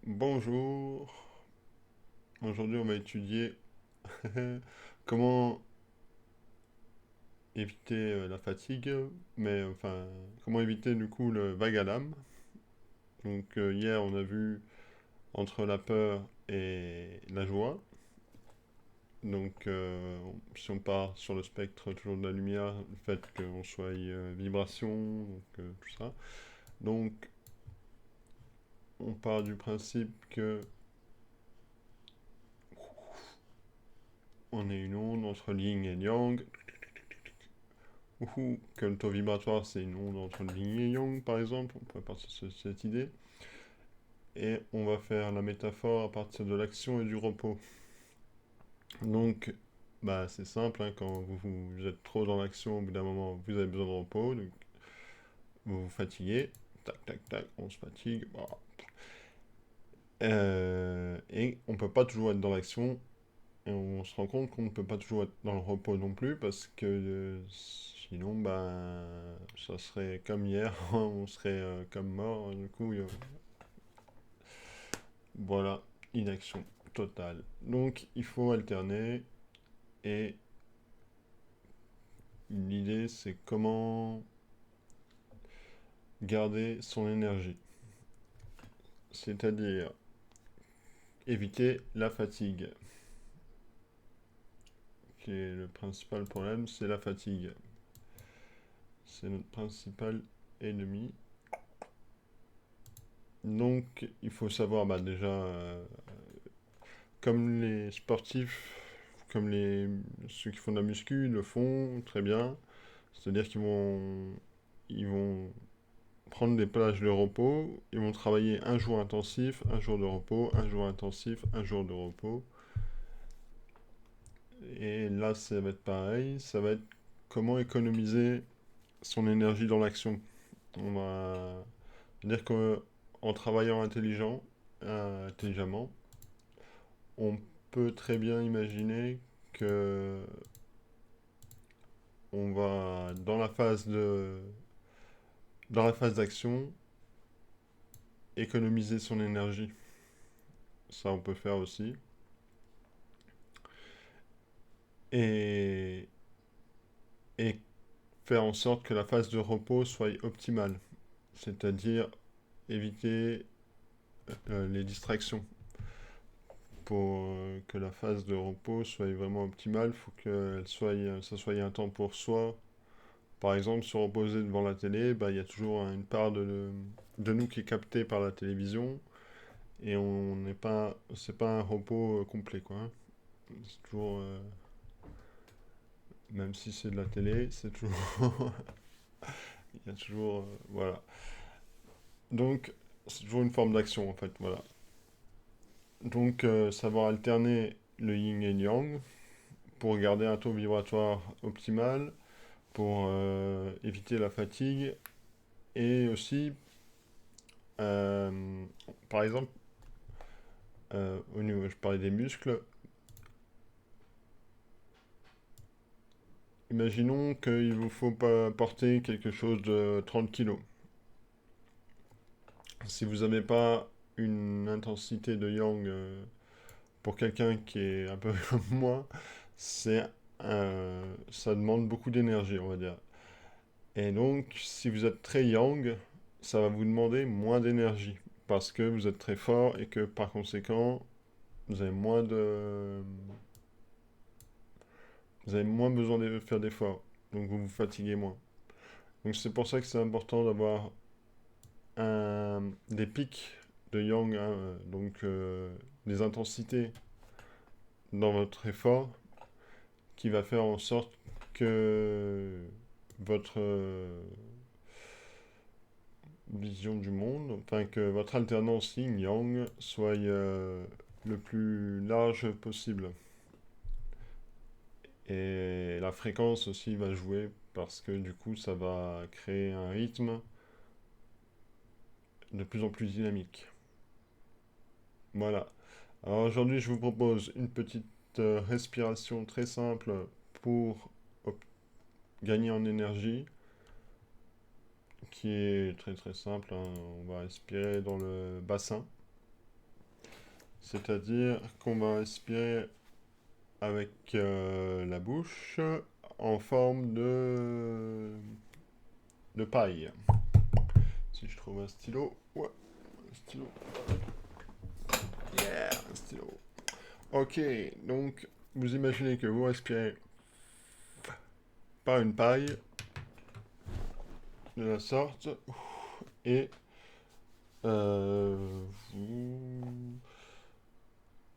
Bonjour, aujourd'hui on va étudier comment éviter la fatigue, mais enfin comment éviter du coup le vague à l'âme. Donc hier on a vu entre la peur et la joie. Donc si on part sur le spectre toujours de la lumière, le fait qu'on soit vibration, donc, tout ça. Donc on part du principe que on est une onde entre le yin et le yang. Ou que le taux vibratoire, c'est une onde entre le yin et yang, par exemple. On pourrait partir sur cette idée. Et on va faire la métaphore à partir de l'action et du repos. Donc, bah, c'est simple, hein, quand vous êtes trop dans l'action, au bout d'un moment, vous avez besoin de repos, donc vous vous fatiguez. Tac, tac, tac, on se fatigue. Bah. Et on peut pas toujours être dans l'action. Et on se rend compte qu'on ne peut pas toujours être dans le repos non plus, parce que sinon, bah, ça serait comme hier, on serait comme mort. Du coup, voilà, inaction totale. Donc, il faut alterner. Et l'idée, c'est comment garder son énergie. C'est-à-dire éviter la fatigue, qui est le principal problème, c'est la fatigue. C'est notre principal ennemi. Donc, il faut savoir, bah, déjà, comme les sportifs, comme ceux qui font de la muscu le font très bien, c'est-à-dire qu'ils vont prendre des plages de repos, ils vont travailler un jour intensif, un jour de repos, un jour intensif, un jour de repos. Et là, ça va être pareil, ça va être comment économiser son énergie dans l'action. On va dire qu'en travaillant intelligemment, on peut très bien imaginer que on va dans la phase d'action économiser son énergie. Ça, on peut faire aussi. Et, et faire en sorte que la phase de repos soit optimale. C'est-à-dire éviter les distractions. Pour que la phase de repos soit vraiment optimale, il faut que ça soit un temps pour soi. Par exemple, se reposer devant la télé, bah, il y a toujours une part de nous qui est captée par la télévision et on n'est pas, c'est pas un repos complet, quoi, hein. C'est toujours, même si c'est de la télé, c'est toujours, il y a toujours, voilà. Donc, c'est toujours une forme d'action, en fait, voilà. Donc, savoir alterner le yin et le yang pour garder un taux vibratoire optimal, pour éviter la fatigue et aussi, euh, par exemple, au niveau, je parlais des muscles. Imaginons qu'il vous faut pas porter quelque chose de 30 kilos. Si vous n'avez pas une intensité de yang pour quelqu'un qui est un peu comme moi, ça demande beaucoup d'énergie, on va dire. Et donc, si vous êtes très yang, ça va vous demander moins d'énergie parce que vous êtes très fort et que par conséquent, vous avez vous avez moins besoin de faire d'efforts. Donc, vous vous fatiguez moins. Donc, c'est pour ça que c'est important d'avoir des pics de yang, hein, donc des intensités dans votre effort qui va faire en sorte que votre vision du monde, enfin que votre alternance yin-yang soit le plus large possible. Et la fréquence aussi va jouer parce que du coup ça va créer un rythme de plus en plus dynamique. Voilà. Alors aujourd'hui je vous propose une petite respiration très simple pour gagner en énergie qui est très très simple, hein. On va respirer dans le bassin. C'est-à-dire qu'on va respirer avec la bouche en forme de paille. Si je trouve un stylo. Ouais, un stylo. Yeah, un stylo. Ok, donc vous imaginez que vous respirez par une paille de la sorte et vous,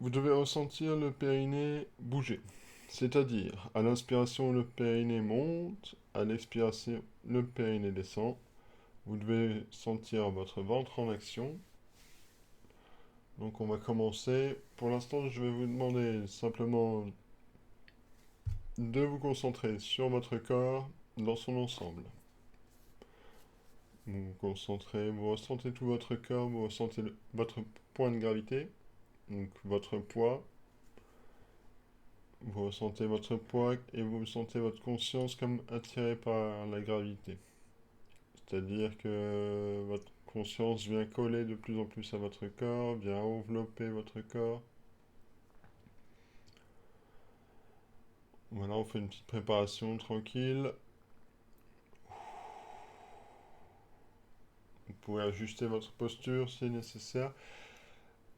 vous devez ressentir le périnée bouger. C'est-à-dire, à l'inspiration, le périnée monte, à l'expiration, le périnée descend. Vous devez sentir votre ventre en action. Donc on va commencer. Pour l'instant, je vais vous demander simplement de vous concentrer sur votre corps dans son ensemble. Vous vous concentrez, vous ressentez tout votre corps, vous ressentez votre point de gravité, donc votre poids. Vous ressentez votre poids et vous sentez votre conscience comme attirée par la gravité. C'est-à-dire que votre conscience vient coller de plus en plus à votre corps, vient envelopper votre corps. Voilà, on fait une petite préparation tranquille. Vous pouvez ajuster votre posture si nécessaire.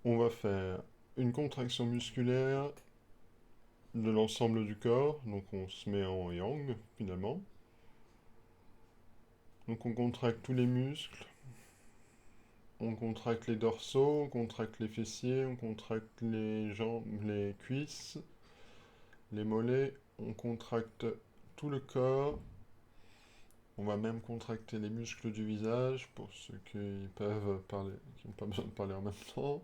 On va faire une contraction musculaire de l'ensemble du corps. Donc on se met en yang finalement. Donc on contracte tous les muscles. On contracte les dorsaux, on contracte les fessiers, on contracte les jambes, les cuisses, les mollets, on contracte tout le corps. On va même contracter les muscles du visage pour ceux qui peuvent parler, qui n'ont pas besoin de parler en même temps.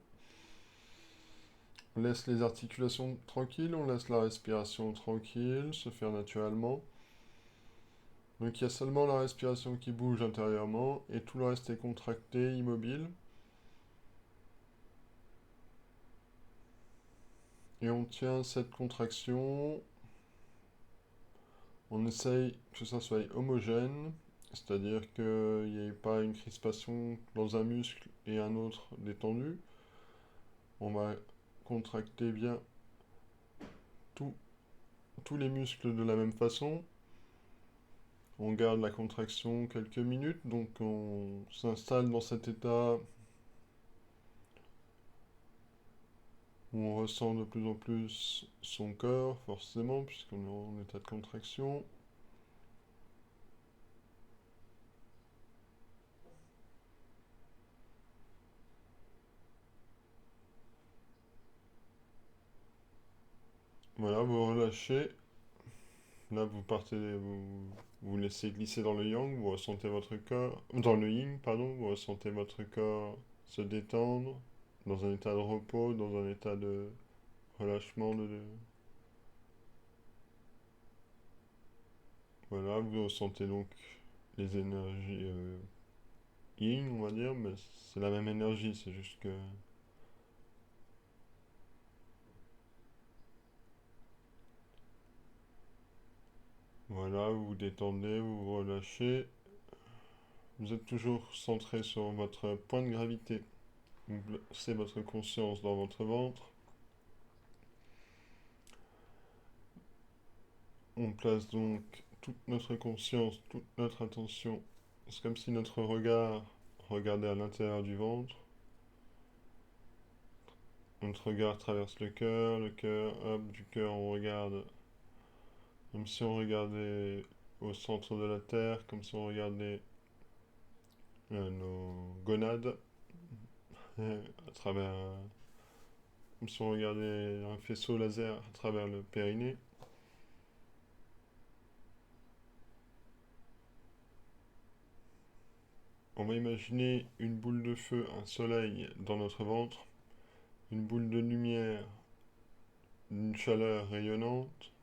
On laisse les articulations tranquilles, on laisse la respiration tranquille, se faire naturellement. Donc il y a seulement la respiration qui bouge intérieurement et tout le reste est contracté, immobile. Et on tient cette contraction. On essaye que ça soit homogène, c'est-à-dire qu'il n'y ait pas une crispation dans un muscle et un autre détendu. On va contracter bien tous les muscles de la même façon. On garde la contraction quelques minutes, donc on s'installe dans cet état où on ressent de plus en plus son corps, forcément, puisqu'on est en état de contraction. Voilà, vous relâchez. Là, vous partez, vous laissez glisser dans le yang, vous ressentez votre corps, dans le yin, pardon, vous ressentez votre corps se détendre, dans un état de repos, dans un état de relâchement, voilà, vous ressentez donc les énergies yin, on va dire, mais c'est la même énergie, c'est juste que, voilà, vous vous détendez, vous vous relâchez, vous êtes toujours centré sur votre point de gravité, vous placez votre conscience dans votre ventre. On place donc toute notre conscience, toute notre attention. C'est comme si notre regard regardait à l'intérieur du ventre. Notre regard traverse le cœur, hop, du cœur on regarde comme si on regardait au centre de la Terre, comme si on regardait nos gonades à travers, comme si on regardait un faisceau laser à travers le périnée. On va imaginer une boule de feu, un soleil dans notre ventre, une boule de lumière, une chaleur rayonnante.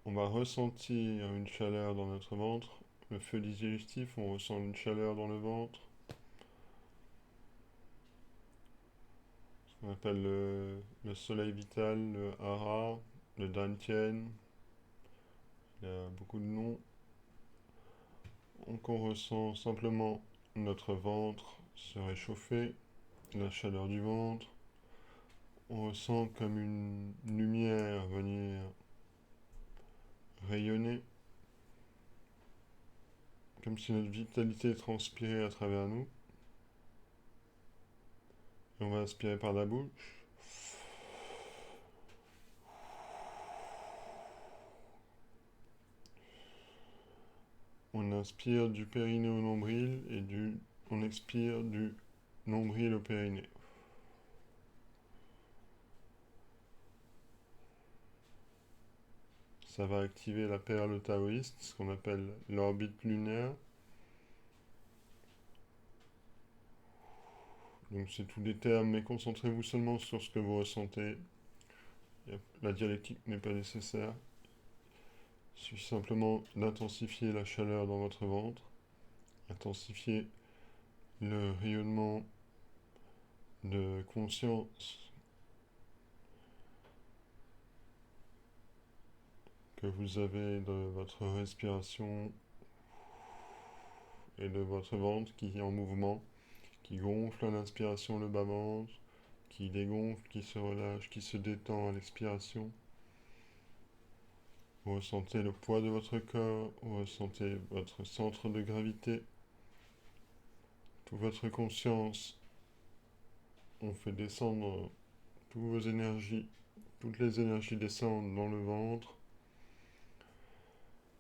On va ressentir une chaleur dans notre ventre. Le feu digestif, on ressent une chaleur dans le ventre. Ce qu'on appelle le soleil vital, le hara, le dantian. Il y a beaucoup de noms. Donc on ressent simplement notre ventre se réchauffer. la chaleur du ventre. On ressent comme une lumière venir rayonner, comme si notre vitalité transpirait à travers nous. Et on va inspirer par la bouche. On inspire du périnée au nombril et on expire du nombril au périnée. Ça va activer la perle taoïste, ce qu'on appelle l'orbite lunaire. Donc c'est tous des termes, mais concentrez-vous seulement sur ce que vous ressentez. La dialectique n'est pas nécessaire. Il suffit simplement d'intensifier la chaleur dans votre ventre, intensifier le rayonnement de conscience que vous avez de votre respiration et de votre ventre qui est en mouvement, qui gonfle à l'inspiration le bas-ventre, qui dégonfle, qui se relâche, qui se détend à l'expiration. Vous ressentez le poids de votre corps, vous ressentez votre centre de gravité, toute votre conscience. On fait descendre toutes vos énergies, toutes les énergies descendent dans le ventre.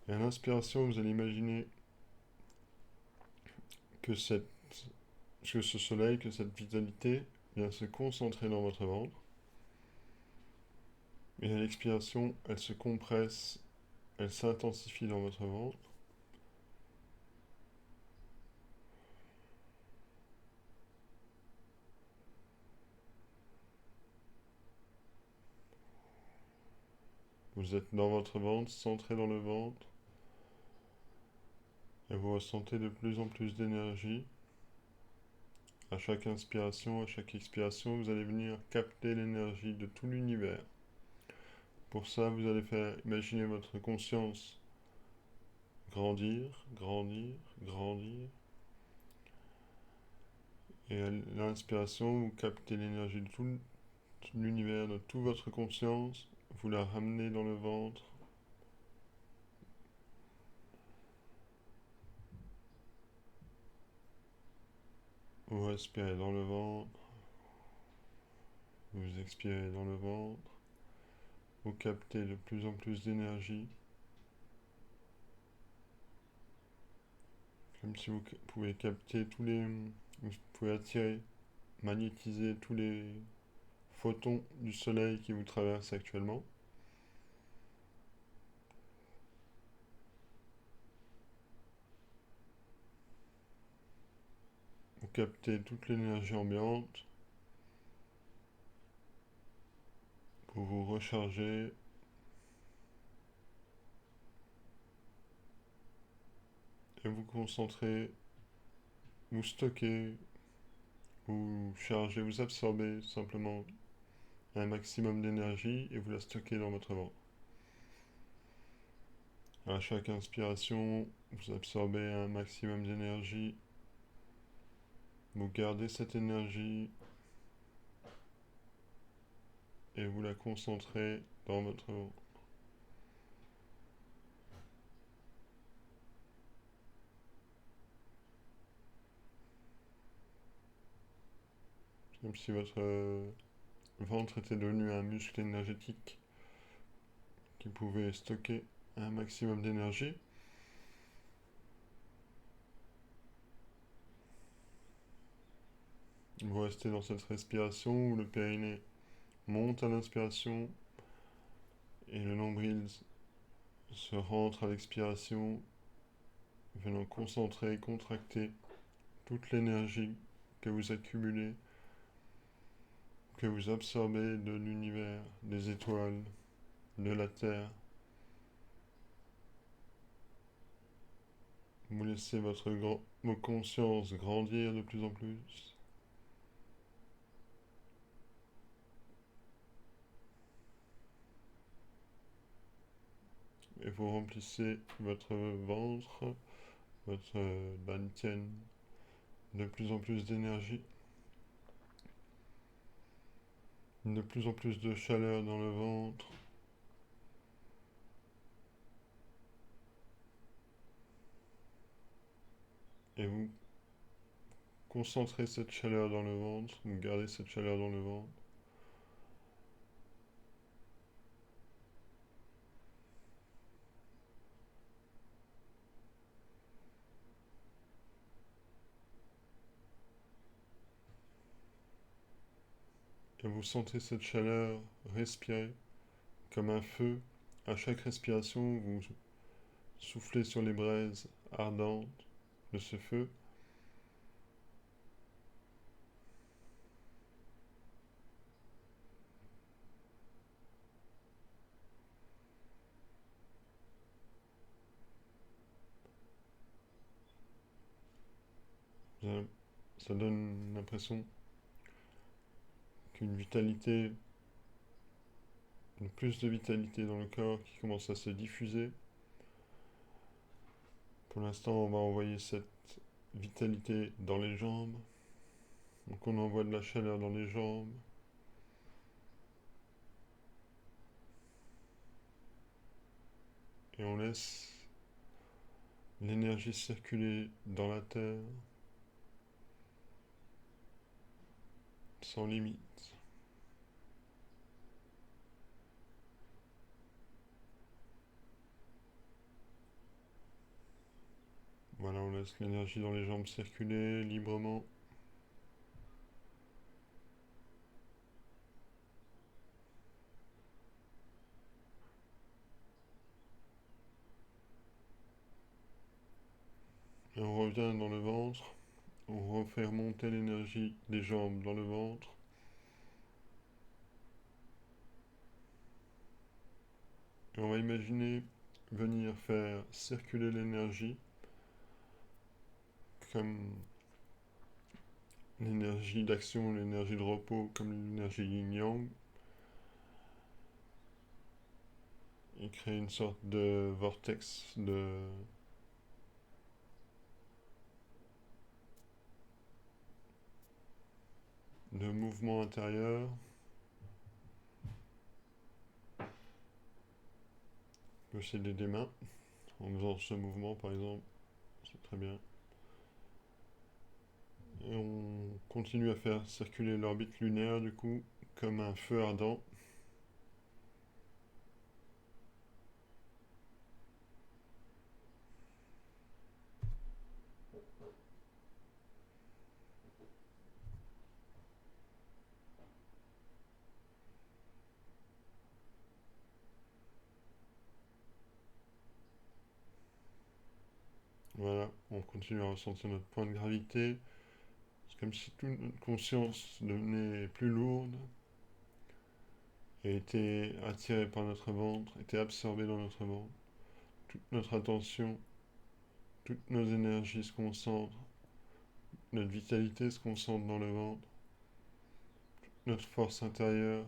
Et à l'inspiration, vous allez imaginer que, que ce soleil, que cette vitalité vient se concentrer dans votre ventre. Et à l'expiration, elle se compresse, elle s'intensifie dans votre ventre. Vous êtes dans votre ventre, centré dans le ventre, et vous ressentez de plus en plus d'énergie. À chaque inspiration, à chaque expiration, vous allez venir capter l'énergie de tout l'univers. Pour ça, vous allez faire imaginer votre conscience grandir, grandir, grandir. Et à l'inspiration, vous captez l'énergie de tout l'univers, de toute votre conscience. Vous la ramenez dans le ventre. Vous respirez dans le ventre. Vous expirez dans le ventre. Vous captez de plus en plus d'énergie. Comme si vous pouvez capter tous les... Vous pouvez attirer, magnétiser tous les photons du soleil qui vous traversent actuellement. Vous captez toute l'énergie ambiante pour vous recharger et vous concentrer, vous stocker, vous charger, vous absorber simplement un maximum d'énergie et vous la stockez dans votre ventre. À chaque inspiration, vous absorbez un maximum d'énergie, vous gardez cette énergie et vous la concentrez dans votre ventre. Comme si votre ventre était devenu un muscle énergétique qui pouvait stocker un maximum d'énergie. Vous restez dans cette respiration où le périnée monte à l'inspiration et le nombril se rentre à l'expiration, venant concentrer, contracter toute l'énergie que vous accumulez, que vous absorbez de l'univers, des étoiles, de la Terre. Vous laissez votre conscience grandir de plus en plus. Et vous remplissez votre ventre, votre dantian de plus en plus d'énergie. De plus en plus de chaleur dans le ventre. Et vous concentrez cette chaleur dans le ventre, vous gardez cette chaleur dans le ventre. Et vous sentez cette chaleur respirer comme un feu. À chaque respiration, vous soufflez sur les braises ardentes de ce feu. Ça donne l'impression qu'une vitalité, une plus de vitalité dans le corps qui commence à se diffuser. Pour l'instant, on va envoyer cette vitalité dans les jambes. Donc on envoie de la chaleur dans les jambes. Et on laisse l'énergie circuler dans la terre sans limite. Voilà, on laisse l'énergie dans les jambes circuler librement. Et on revient dans le ventre. On refait remonter l'énergie des jambes dans le ventre. Et on va imaginer venir faire circuler l'énergie comme l'énergie d'action, l'énergie de repos, comme l'énergie yin-yang, et créer une sorte de vortex de mouvement intérieur. On peut s'aider des mains en faisant ce mouvement par exemple, c'est très bien. Et on continue à faire circuler l'orbite lunaire du coup comme un feu ardent. Voilà, on continue à ressentir notre point de gravité. C'est comme si toute notre conscience devenait plus lourde et était attirée par notre ventre, était absorbée dans notre ventre. Toute notre attention, toutes nos énergies se concentrent, notre vitalité se concentre dans le ventre, notre force intérieure.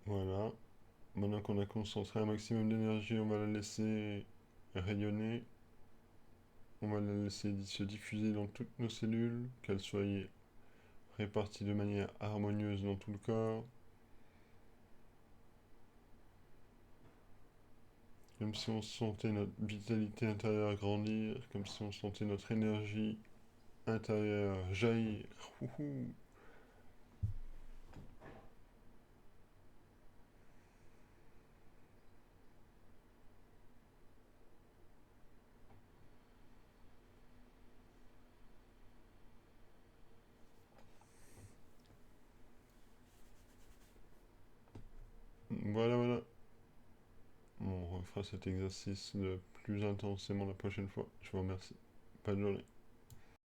Voilà. Maintenant qu'on a concentré un maximum d'énergie, on va la laisser rayonner. On va la laisser se diffuser dans toutes nos cellules, qu'elles soient réparties de manière harmonieuse dans tout le corps. Comme si on sentait notre vitalité intérieure grandir, comme si on sentait notre énergie intérieure jaillir. Ouhou. Voilà, voilà. On refera cet exercice de plus intensément la prochaine fois. Je vous remercie. Bonne journée.